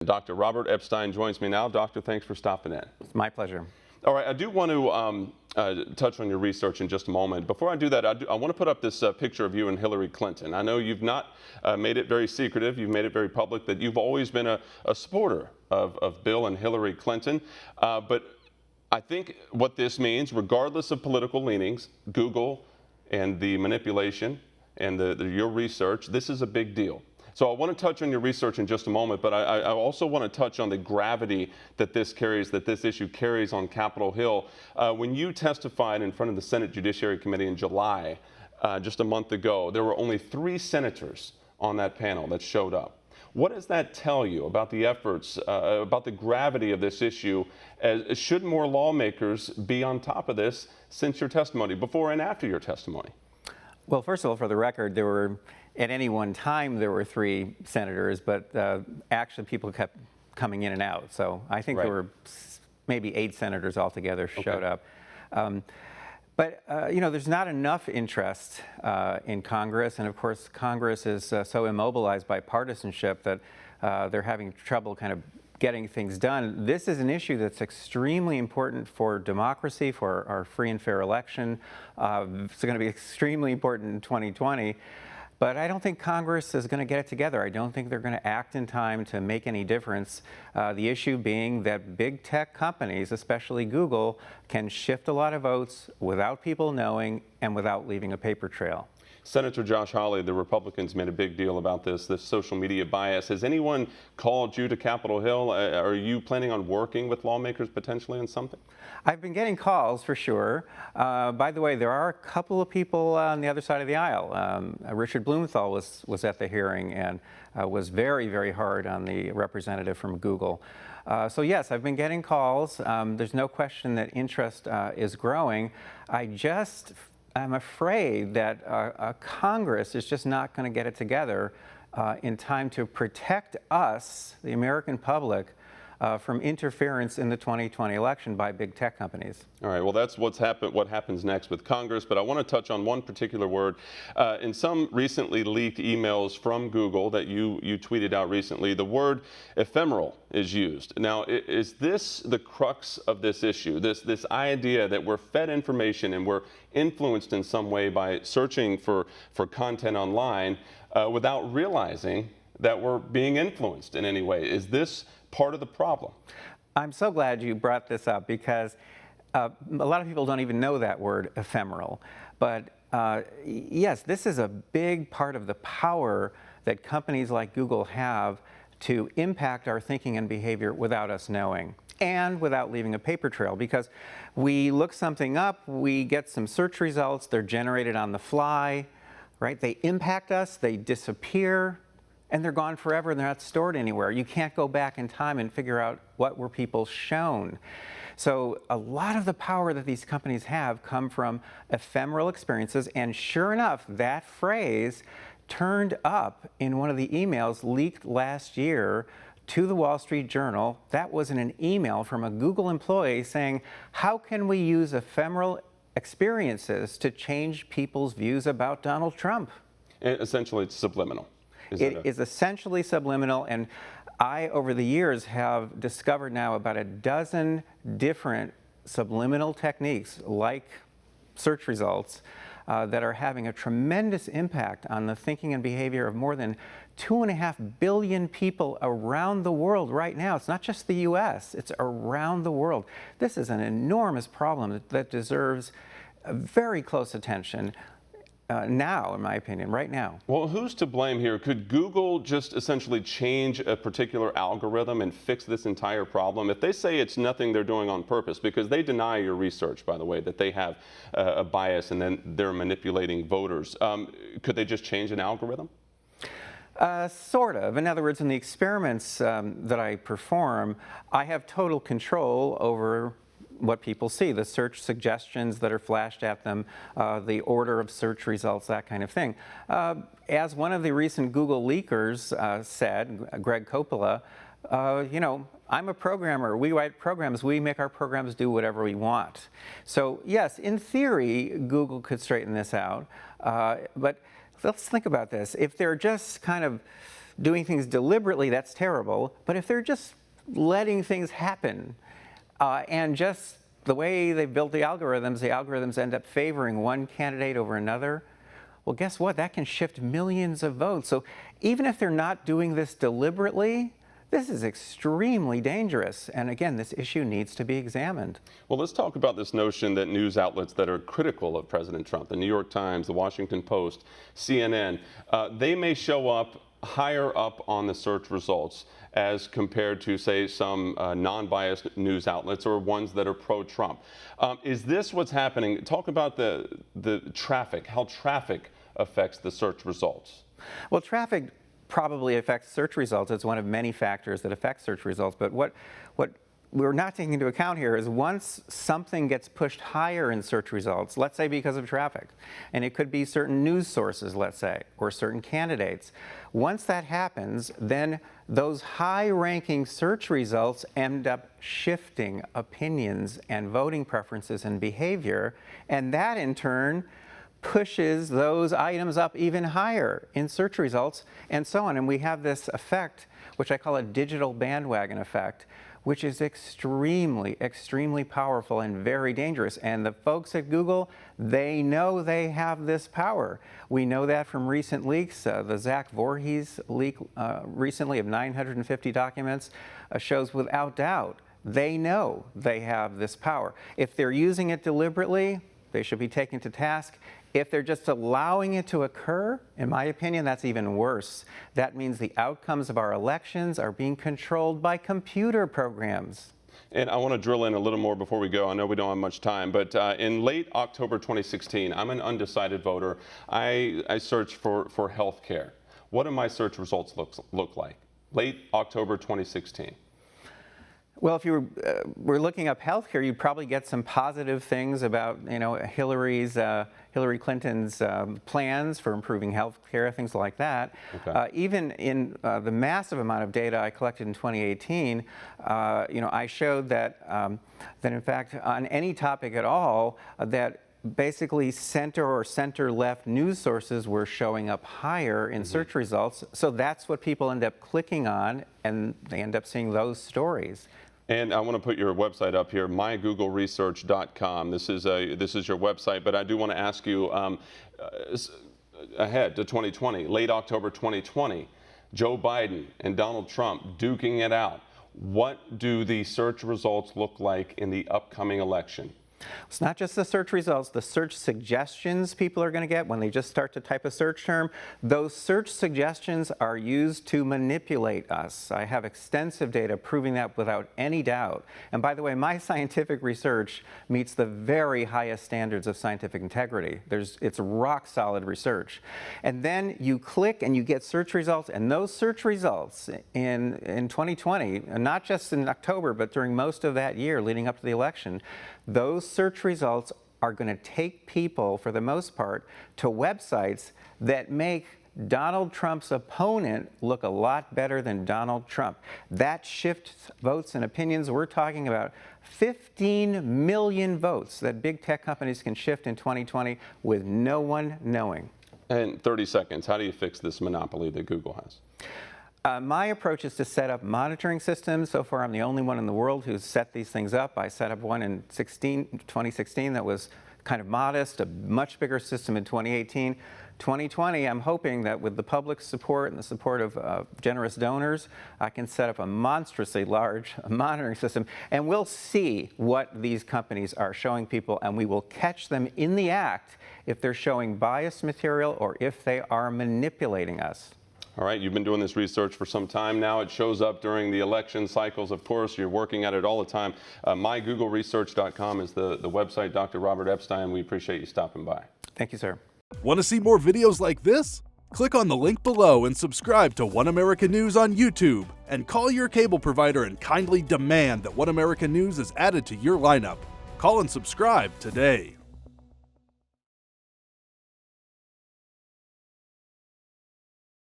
Dr. Robert Epstein joins me now. Doctor, thanks for stopping in. It's my pleasure. All right, I do want to touch on your research in just a moment. Before I do that, I want to put up this picture of you and Hillary Clinton. I know you've not made it very secretive. You've made it very public that you've always been a supporter of Bill and Hillary Clinton. But I think what this means, regardless of political leanings, Google and the manipulation and your research, this is a big deal. So I want to touch on your research in just a moment, but I also want to touch on the gravity that this carries, that this issue carries on Capitol Hill. When you testified in front of the Senate Judiciary Committee in July, just a month ago, there were only 3 senators on that panel that showed up. What does that tell you about the efforts, about the gravity of this issue? Should more lawmakers be on top of this since your testimony, before and after your testimony? Well, first of all, for the record, at any one time, there were 3 senators, but actually people kept coming in and out. So I think there were maybe 8 senators altogether showed up. But there's not enough interest in Congress. And of course, Congress is so immobilized by partisanship that they're having trouble kind of getting things done. This is an issue that's extremely important for democracy, for our free and fair election. It's going to be extremely important in 2020. But I don't think Congress is going to get it together. I don't think they're going to act in time to make any difference. The issue being that big tech companies, especially Google, can shift a lot of votes without people knowing and without leaving a paper trail. Senator Josh Hawley, the Republicans made a big deal about this social media bias. Has anyone called you to Capitol Hill? Are you planning on working with lawmakers potentially on something? I've been getting calls for sure. By the way, there are a couple of people on the other side of the aisle. Richard Blumenthal was at the hearing and was very, very hard on the representative from Google. So yes, I've been getting calls. There's no question that interest is growing. I'm afraid that Congress is just not going to get it together in time to protect us, the American public, from interference in the 2020 election by big tech companies. All right, well, that's what happens next with Congress, but I want to touch on one particular word. In some recently leaked emails from Google that you tweeted out recently, the word ephemeral is used. Now, is this the crux of this issue, this idea that we're fed information and we're influenced in some way by searching for content online without realizing that we're being influenced in any way? Is this part of the problem? I'm so glad you brought this up because a lot of people don't even know that word ephemeral. But yes, this is a big part of the power that companies like Google have to impact our thinking and behavior without us knowing and without leaving a paper trail, because we look something up, we get some search results, they're generated on the fly, right? They impact us, they disappear, and they're gone forever and they're not stored anywhere. You can't go back in time and figure out what were people shown. So a lot of the power that these companies have come from ephemeral experiences, and sure enough, that phrase turned up in one of the emails leaked last year to the Wall Street Journal. That was in an email from a Google employee saying, how can we use ephemeral experiences to change people's views about Donald Trump? Essentially, it's subliminal. It is essentially subliminal, and I, over the years, have discovered now about a dozen different subliminal techniques, like search results, that are having a tremendous impact on the thinking and behavior of more than 2.5 billion people around the world right now. It's not just the U.S., it's around the world. This is an enormous problem that deserves very close attention. Now, in my opinion, right now. Well, who's to blame here? Could Google just essentially change a particular algorithm and fix this entire problem? If they say it's nothing they're doing on purpose, because they deny your research, by the way, that they have a bias and then they're manipulating voters, could they just change an algorithm? Sort of. In other words, in the experiments that I perform, I have total control over what people see, the search suggestions that are flashed at them, the order of search results, that kind of thing. As one of the recent Google leakers said, Greg Coppola, I'm a programmer. We write programs. We make our programs do whatever we want. So yes, in theory, Google could straighten this out. But let's think about this. If they're just kind of doing things deliberately, that's terrible. But if they're just letting things happen, and just the way they built the algorithms end up favoring one candidate over another, well, guess what? That can shift millions of votes. So even if they're not doing this deliberately, this is extremely dangerous. And again, this issue needs to be examined. Well, let's talk about this notion that news outlets that are critical of President Trump, the New York Times, the Washington Post, CNN, they may show up higher up on the search results as compared to, say, some non-biased news outlets or ones that are pro-Trump. Is this what's happening? Talk about the traffic, how traffic affects the search results. Well, traffic probably affects search results. It's one of many factors that affect search results. But what we're not taking into account here is once something gets pushed higher in search results, let's say because of traffic, and it could be certain news sources, let's say, or certain candidates, once that happens, then those high-ranking search results end up shifting opinions and voting preferences and behavior, and that in turn pushes those items up even higher in search results and so on. And we have this effect, which I call a digital bandwagon effect, which is extremely, extremely powerful and very dangerous. And the folks at Google, they know they have this power. We know that from recent leaks. The Zach Voorhees leak recently of 950 documents shows without doubt they know they have this power. If they're using it deliberately, they should be taken to task. If they're just allowing it to occur, in my opinion, that's even worse. That means the outcomes of our elections are being controlled by computer programs. And I want to drill in a little more before we go. I know we don't have much time, but in late October 2016, I'm an undecided voter. I searched for health care. What do my search results look like? Late October 2016. Well, if you were looking up healthcare, you'd probably get some positive things about, Hillary Clinton's plans for improving healthcare, things like that. Okay. Even in the massive amount of data I collected in 2018, I showed that in fact, on any topic at all, that basically center or center-left news sources were showing up higher in search results. So that's what people end up clicking on, and they end up seeing those stories. And I want to put your website up here, mygoogleresearch.com. This is your website, but I do want to ask you ahead to 2020, late October 2020, Joe Biden and Donald Trump duking it out. What do the search results look like in the upcoming election? It's not just the search results, the search suggestions people are going to get when they just start to type a search term. Those search suggestions are used to manipulate us. I have extensive data proving that without any doubt. And by the way, my scientific research meets the very highest standards of scientific integrity. It's rock solid research. And then you click and you get search results, and those search results in 2020, not just in October, but during most of that year leading up to the election, those search results are going to take people, for the most part, to websites that make Donald Trump's opponent look a lot better than Donald Trump. That shifts votes and opinions. We're talking about 15 million votes that big tech companies can shift in 2020 with no one knowing. And 30 seconds, how do you fix this monopoly that Google has? My approach is to set up monitoring systems. So far, I'm the only one in the world who's set these things up. I set up one in 2016 that was kind of modest, a much bigger system in 2018. 2020, I'm hoping that with the public support and the support of generous donors, I can set up a monstrously large monitoring system, and we'll see what these companies are showing people, and we will catch them in the act if they're showing biased material or if they are manipulating us. All right, you've been doing this research for some time now. It shows up during the election cycles, of course. You're working at it all the time. MyGoogleResearch.com is the website. Dr. Robert Epstein, we appreciate you stopping by. Thank you, sir. Want to see more videos like this? Click on the link below and subscribe to One America News on YouTube. And call your cable provider and kindly demand that One America News is added to your lineup. Call and subscribe today.